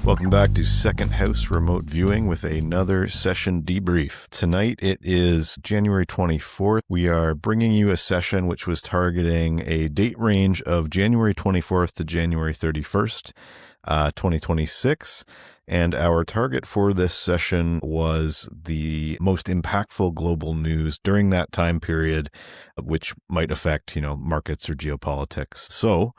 Welcome back to Second House Remote Viewing with another session debrief. Tonight it is January 24th. We are bringing you a session which was targeting a date range of January 24th to January 31st, 2026. And our target for this session was the most impactful global news during that time period, which might affect, markets or geopolitics. So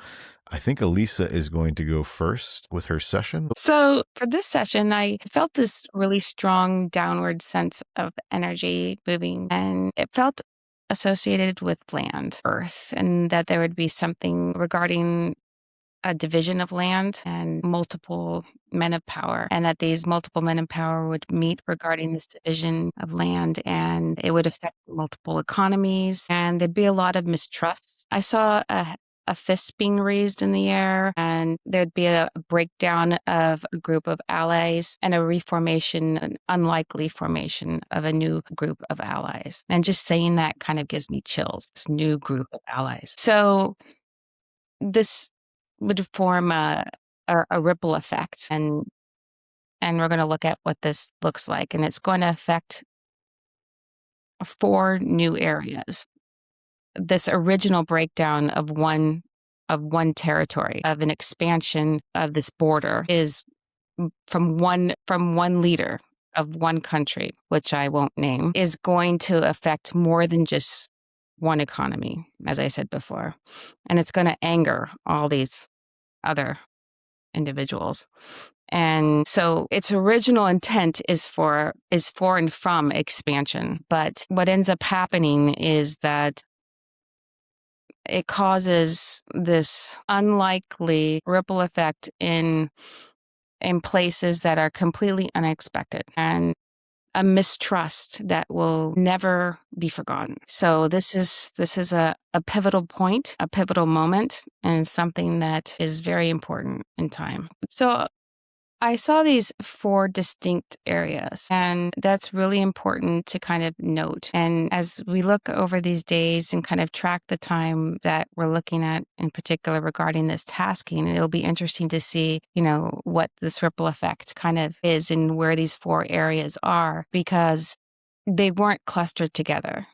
I think Elisa is going to go first with her session. So for this session, I felt this really strong downward sense of energy moving, and it felt associated with land, earth, and that there would be something regarding a division of land and multiple men of power, and that these multiple men of power would meet regarding this division of land, and it would affect multiple economies, and there'd be a lot of mistrust. I saw a fist being raised in the air, and there'd be a breakdown of a group of allies and a reformation, an unlikely formation of a new group of allies. And just saying that kind of gives me chills, this new group of allies. So this would form a ripple effect, and we're going to look at what this looks like, and it's going to affect 4 new areas. This original breakdown of one territory, of an expansion of this border, is from one leader of one country, which I won't name, is going to affect more than just one economy, as I said before. And it's going to anger all these other individuals. And so its original intent is for and from expansion. But what ends up happening is that it causes this unlikely ripple effect in places that are completely unexpected, and a mistrust that will never be forgotten. So this is a pivotal point, a pivotal moment, and something that is very important in time. So I saw these 4 distinct areas, and that's really important to kind of note. And as we look over these days and kind of track the time that we're looking at in particular regarding this tasking, it'll be interesting to see, what this ripple effect kind of is and where these 4 areas are, because they weren't clustered together.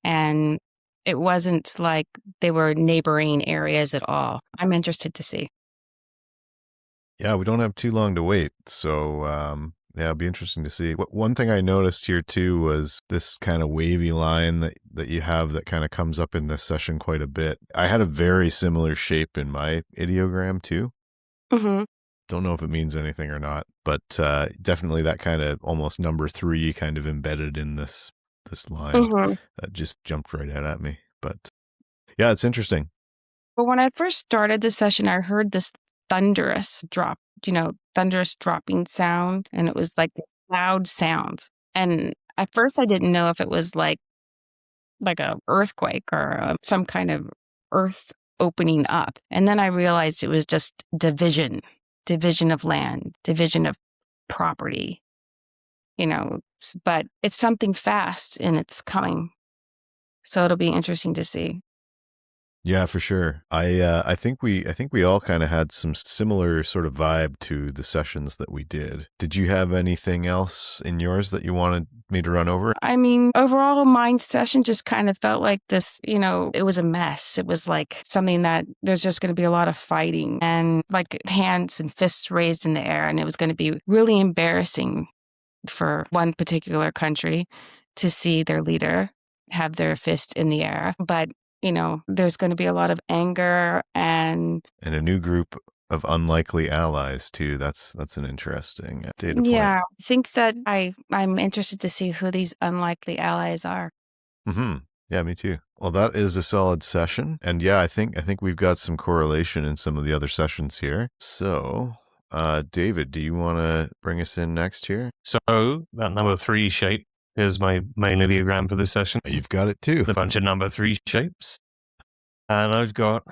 And it wasn't like they were neighboring areas at all. I'm interested to see. Yeah, we don't have too long to wait. So, it'll be interesting to see. One thing I noticed here too was this kind of wavy line that you have that kind of comes up in this session quite a bit. I had a very similar shape in my ideogram too. Mm-hmm. Don't know if it means anything or not, but definitely that kind of almost number 3 kind of embedded in this line. Mm-hmm. That just jumped right out at me. But yeah, it's interesting. But when I first started the session, I heard this thunderous drop, thunderous dropping sound. And it was like this loud sound. And at first I didn't know if it was like a earthquake or some kind of earth opening up. And then I realized it was just division of land, division of property, but it's something fast and it's coming. So it'll be interesting to see. Yeah, for sure. I think we all kind of had some similar sort of vibe to the sessions that we did. Did you have anything else in yours that you wanted me to run over? I mean, overall, my session just kind of felt like this, it was a mess. It was like something that there's just going to be a lot of fighting and like hands and fists raised in the air. And it was going to be really embarrassing for one particular country to see their leader have their fist in the air. But there's going to be a lot of anger and a new group of unlikely allies too. That's an interesting data point. Yeah, I think that I'm interested to see who these unlikely allies are. Mm-hmm. Yeah, me too. Well, that is a solid session, and yeah, I think we've got some correlation in some of the other sessions here. So, David, do you want to bring us in next here? So that number 3 shape is my main ideogram for this session. You've got it too. A bunch of number 3 shapes. And I've got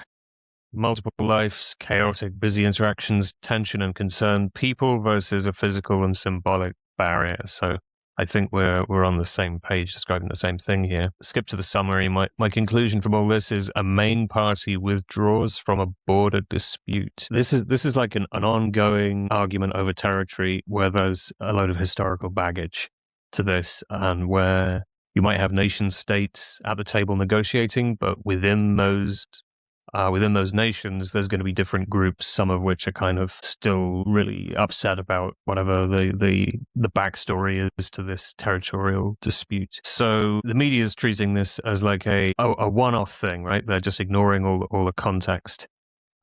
multiple lives, chaotic, busy interactions, tension and concern, people versus a physical and symbolic barrier. So I think we're on the same page describing the same thing here. Skip to the summary. My conclusion from all this is a main party withdraws from a border dispute. This is like an ongoing argument over territory where there's a load of historical baggage to this, and where you might have nation states at the table negotiating, but within those nations, there's going to be different groups, some of which are kind of still really upset about whatever the backstory is to this territorial dispute. So the media is treating this as like a one-off thing, right? They're just ignoring all the context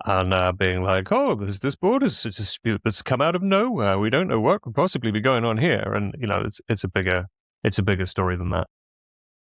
and being like, oh, there's this border dispute that's come out of nowhere. We don't know what could possibly be going on here, and it's a bigger story than that.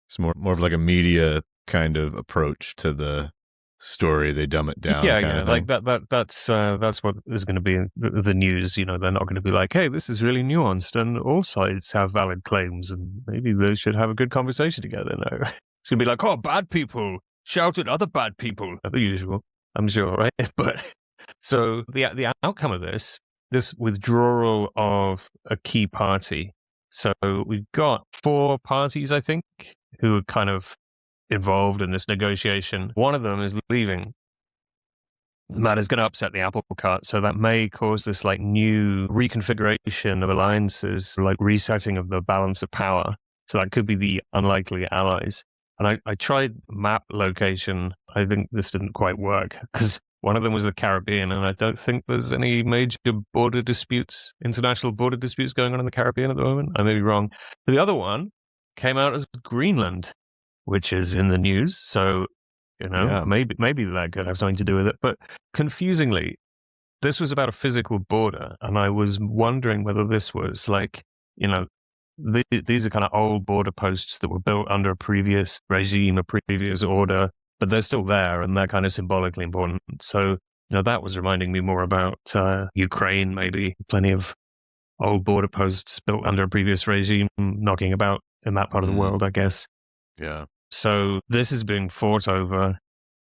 It's more of like a media kind of approach to the story. They dumb it down. Yeah. Like that's what is going to be the news. They're not going to be like, hey, this is really nuanced and all sides have valid claims and maybe they should have a good conversation together. No, it's going to be like, oh, bad people shout at other bad people. The usual, I'm sure, right? But so the outcome of this withdrawal of a key party. So we've got 4 parties, I think, who are kind of involved in this negotiation. One of them is leaving. That is going to upset the apple cart. So that may cause this like new reconfiguration of alliances, like resetting of the balance of power. So that could be the unlikely allies. And I tried map location. I think this didn't quite work because one of them was the Caribbean, and I don't think there's any major international border disputes going on in the Caribbean at the moment. I may be wrong. But the other one came out as Greenland, which is in the news. So, maybe that could have something to do with it. But confusingly, this was about a physical border. And I was wondering whether this was like, these are kind of old border posts that were built under a previous regime, a previous order, but they're still there and they're kind of symbolically important. So, that was reminding me more about Ukraine, maybe plenty of old border posts built under a previous regime knocking about in that part of the world, I guess. Yeah. So this is being fought over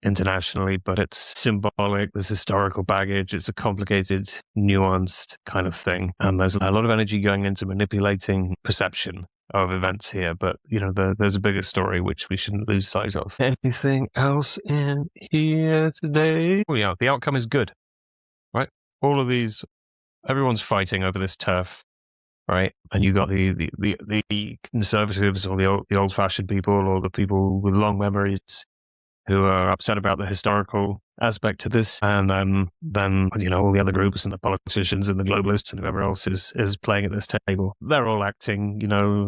internationally, but it's symbolic. There's historical baggage. It's a complicated, nuanced kind of thing. And there's a lot of energy going into manipulating perception of events here. But, there's a bigger story which we shouldn't lose sight of. Anything else in here today? Well, yeah, the outcome is good, right? All of these, everyone's fighting over this turf. Right, and you got the conservatives or the old-fashioned people or the people with long memories who are upset about the historical aspect to this, and then all the other groups and the politicians and the globalists and whoever else is playing at this table. They're all acting,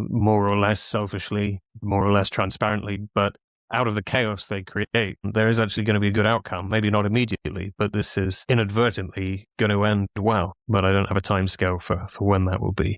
more or less selfishly, more or less transparently, but out of the chaos they create, there is actually going to be a good outcome. Maybe not immediately, but this is inadvertently going to end well. But I don't have a timescale for when that will be.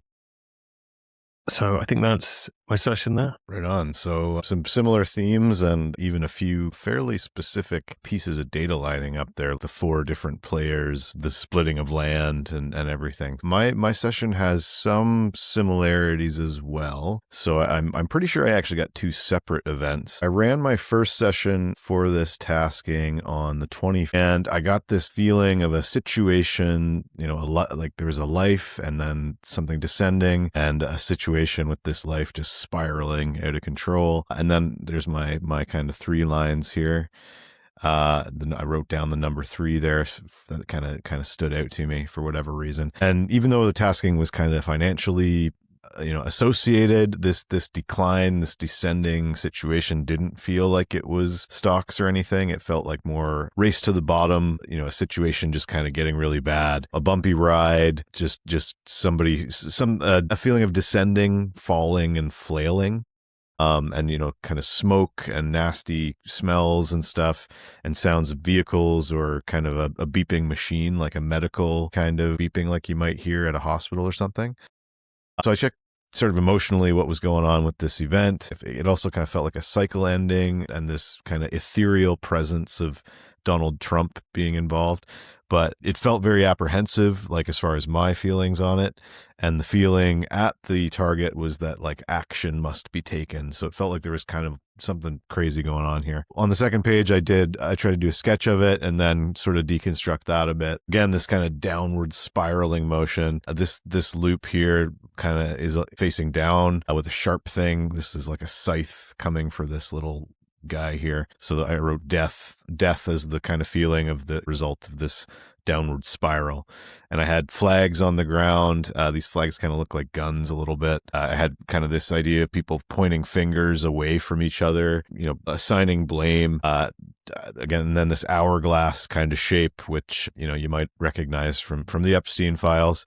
So I think that's my session there. Right on. So some similar themes and even a few fairly specific pieces of data lining up there. The 4 different players, the splitting of land and everything. My session has some similarities as well. So I'm pretty sure I actually got 2 separate events. I ran my first session for this tasking on the 20th, and I got this feeling of a situation, like there was a life and then something descending and a situation with this life just spiraling out of control. And then there's my kind of 3 lines here. Then I wrote down the number 3 there. That kind of stood out to me for whatever reason. And even though the tasking was kind of financially associated, this decline, this descending situation didn't feel like it was stocks or anything. It felt like more race to the bottom, a situation just kind of getting really bad, a bumpy ride, just a feeling of descending, falling and flailing. And kind of smoke and nasty smells and stuff and sounds of vehicles or kind of a beeping machine, like a medical kind of beeping like you might hear at a hospital or something. So I checked sort of emotionally what was going on with this event. It also kind of felt like a cycle ending and this kind of ethereal presence of Donald Trump being involved. but it felt very apprehensive, like as far as my feelings on it. And the feeling at the target was that like action must be taken. So it felt like there was kind of something crazy going on here. On the second page, I tried to do a sketch of it and then sort of deconstruct that a bit. Again, this kind of downward spiraling motion. This loop here kind of is facing down with a sharp thing. This is like a scythe coming for this little guy here. So I wrote death as the kind of feeling of the result of this downward spiral. And I had flags on the ground. These flags kind of look like guns a little bit. I had kind of this idea of people pointing fingers away from each other, assigning blame. Again, and then this hourglass kind of shape, which, you might recognize from the Epstein files,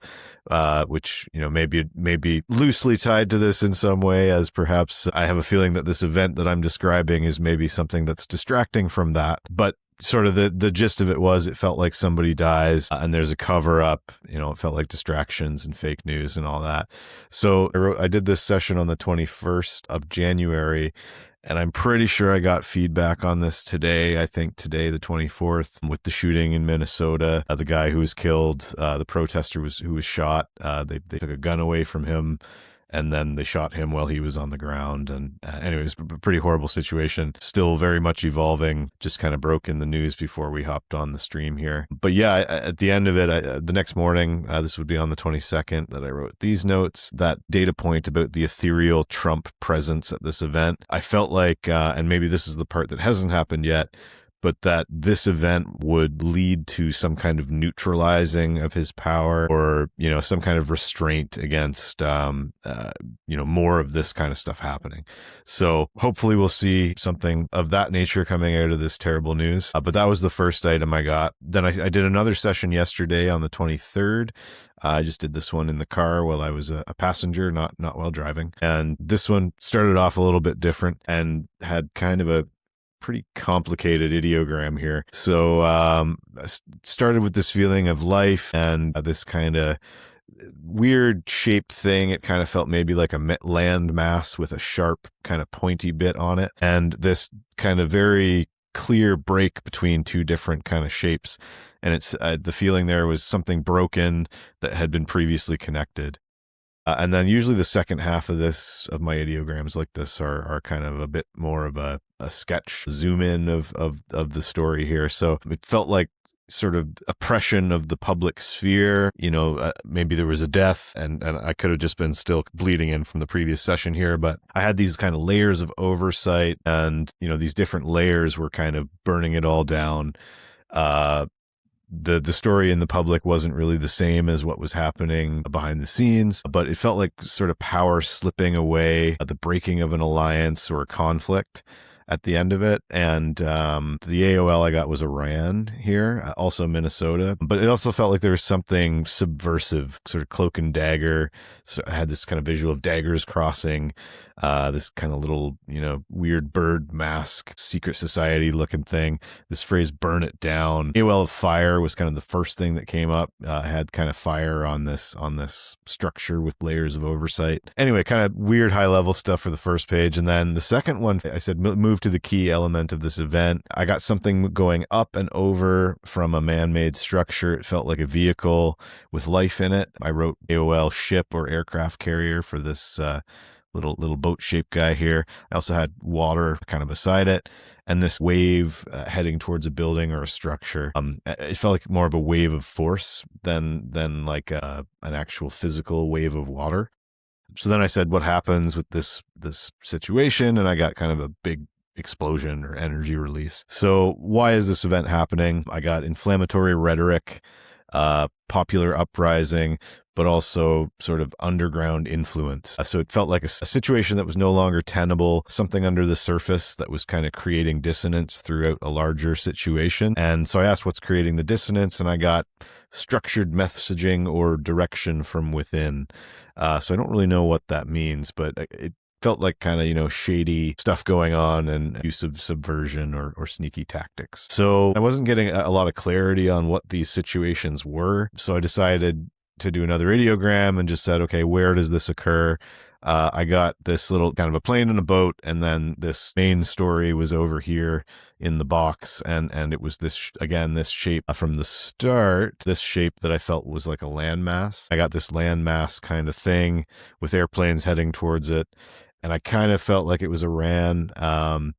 which, maybe loosely tied to this in some way, as perhaps I have a feeling that this event that I'm describing is maybe something that's distracting from that. But sort of the gist of it was, it felt like somebody dies and there's a cover up, it felt like distractions and fake news and all that. So I did this session on the 21st of January, and I'm pretty sure I got feedback on this today. I think today, the 24th, with the shooting in Minnesota, the guy who was killed, the protester who was shot, they took a gun away from him. And then they shot him while he was on the ground. And anyways, a pretty horrible situation. Still very much evolving. Just kind of broke in the news before we hopped on the stream here. But yeah, at the end of it, the next morning, this would be on the 22nd, that I wrote these notes. That data point about the ethereal Trump presence at this event. I felt like, and maybe this is the part that hasn't happened yet, but that this event would lead to some kind of neutralizing of his power, or, some kind of restraint against, more of this kind of stuff happening. So hopefully we'll see something of that nature coming out of this terrible news. But that was the first item I got. Then I did another session yesterday on the 23rd. I just did this one in the car while I was a passenger, not while driving. And this one started off a little bit different and had kind of a pretty complicated ideogram here. So I started with this feeling of life and this kind of weird shaped thing. It kind of felt maybe like a land mass with a sharp kind of pointy bit on it, and this kind of very clear break between two different kind of shapes. And it's the feeling there was something broken that had been previously connected. And then usually the second half of my ideograms like this are kind of a bit more of a sketch zoom in of the story here. So it felt like sort of oppression of the public sphere. Maybe there was a death, and I could have just been still bleeding in from the previous session here, but I had these kind of layers of oversight, and these different layers were kind of burning it all down. The story in the public wasn't really the same as what was happening behind the scenes, but it felt like sort of power slipping away, the breaking of an alliance or a conflict at the end of it. And the AOL I got was Iran here, also Minnesota. But it also felt like there was something subversive, sort of cloak and dagger. So I had this kind of visual of daggers crossing, this kind of little, weird bird mask, secret society looking thing. This phrase, burn it down. AOL of fire was kind of the first thing that came up. I had kind of fire on this structure with layers of oversight. Anyway, kind of weird high level stuff for the first page. And then the second one, I said, move to the key element of this event. I got something going up and over from a man-made structure. It felt like a vehicle with life in it. I wrote AOL ship or aircraft carrier for this little boat-shaped guy here. I also had water kind of beside it, and this wave heading towards a building or a structure. It felt like more of a wave of force than like an actual physical wave of water. So then I said, what happens with this situation? And I got kind of a big explosion or energy release. So why is this event happening? I got inflammatory rhetoric, popular uprising, but also sort of underground influence. So it felt like a situation that was no longer tenable, something under the surface that was kind of creating dissonance throughout a larger situation. And so I asked what's creating the dissonance, and I got structured messaging or direction from within. So I don't really know what that means, but it felt like kind of, shady stuff going on and use of subversion or sneaky tactics. So I wasn't getting a lot of clarity on what these situations were. So I decided to do another ideogram and just said, okay, where does this occur? I got this little kind of a plane and a boat, and then this main story was over here in the box, and it was this this shape from the start, this shape that I felt was like a landmass. I got this landmass kind of thing with airplanes heading towards it, and I kind of felt like it was Iran,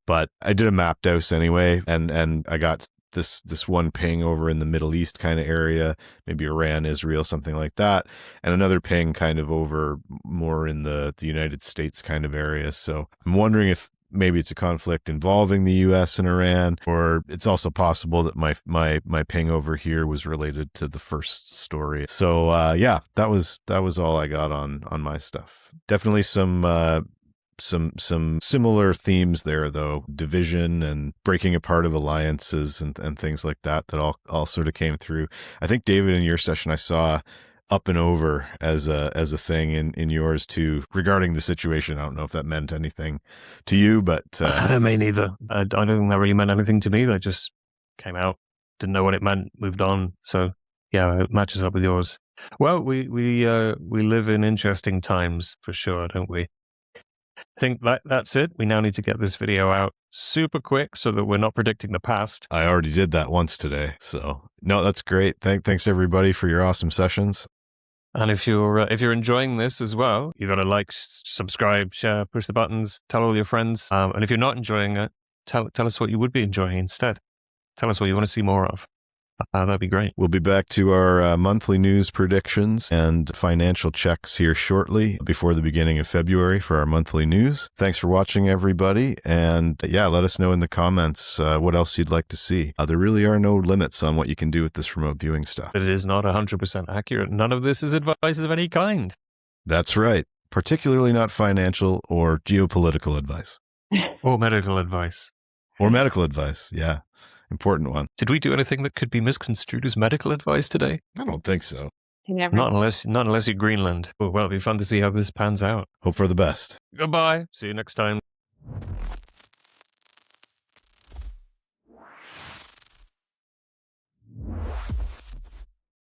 but I did a map dose anyway, and I got this one ping over in the Middle East kind of area, maybe Iran, Israel, something like that, and another ping kind of over more in the United States kind of area. So I'm wondering if maybe it's a conflict involving the U.S. and Iran, or it's also possible that my ping over here was related to the first story. So yeah, that was all I got on my stuff. Definitely some similar themes there, though. Division and breaking apart of alliances and things like that all sort of came through. I think, David, in your session I saw up and over as a thing in yours too regarding the situation. I don't know if that meant anything to you, but me neither. I don't think that really meant anything to me. That just came out, didn't know what it meant, moved on. So yeah, it matches up with yours. Well, we live in interesting times for sure, don't we? I think that's it. We now need to get this video out super quick so that we're not predicting the past. I already did that once today. So no, that's great. Thanks everybody for your awesome sessions. And if you're enjoying this as well, you got to like, subscribe, share, push the buttons, tell all your friends. And if you're not enjoying it, tell us what you would be enjoying instead. Tell us what you want to see more of. That'd be great. We'll be back to our monthly news predictions and financial checks here shortly before the beginning of February for our monthly news. Thanks for watching, everybody. And yeah, let us know in the comments what else you'd like to see. There really are no limits on what you can do with this remote viewing stuff. But it is not 100% accurate. None of this is advice of any kind. That's right. Particularly not financial or geopolitical advice. Or medical advice. Or medical advice, yeah. Important one. Did we do anything that could be misconstrued as medical advice today? I don't think so. Not unless you're Greenland. Well, it'll be fun to see how this pans out. Hope for the best. Goodbye. See you next time.